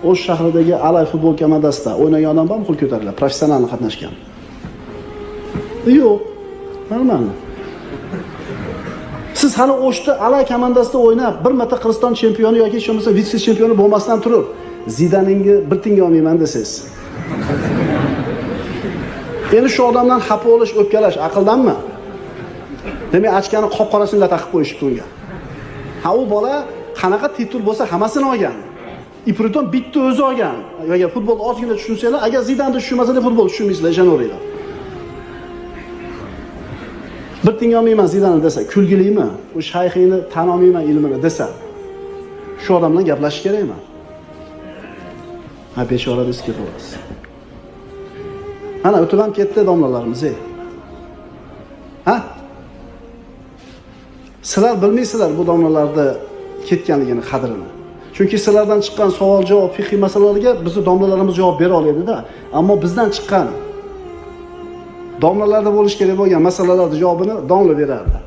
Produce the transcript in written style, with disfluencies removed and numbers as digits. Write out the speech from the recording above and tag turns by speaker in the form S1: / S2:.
S1: O'sh shahridagi Alay futbol komandasida o'ynagan odam bormi, qo'l ko'taringlar, professional qatnashgan. Yo'q. Mana. Siz hali O'shda Alay komandasida o'ynab, bir marta Qirg'iziston chempioni yoki hech bo'lmasa vitse chempioni bo'lmasdan turib, Zidaningni bir tinga olmayman desiz. Endi shu odamdan xafa bo'lish, o'pkalash aqldanmi? Demak, ochkani qop-qorasini taqib qo'yishibdi unga. Ha, u bola qanaqa titul bo'lsa hammasini olgan. Ipriton bitta o'zi olgan. Agar futbolni ozgina tushunsanglar, agar Zidanni tushunmasangiz futbol tushunmaysizlar, ishonaveringlar. Bir tinga olmayman Zidanni desa, kulgilimi? U shayxini tan olmayman ilmini desa, shu odam bilan gaplashish kerakmi? Ha, bechora risk bo'lasiz. Ana o'tib ham ketdi domlalarimiz. Ha? Sizlar bilmaysizlar bu domlalarda ketganligini, qadrini. Chunki sizlardan chiqqan savol-javob, fiqhiy masalalarga bizning domlalarimiz javob bera oladi-da, ammo bizdan chiqqan domlalarda bo'lish kerak bo'lgan masalalarning javobini domla berardi.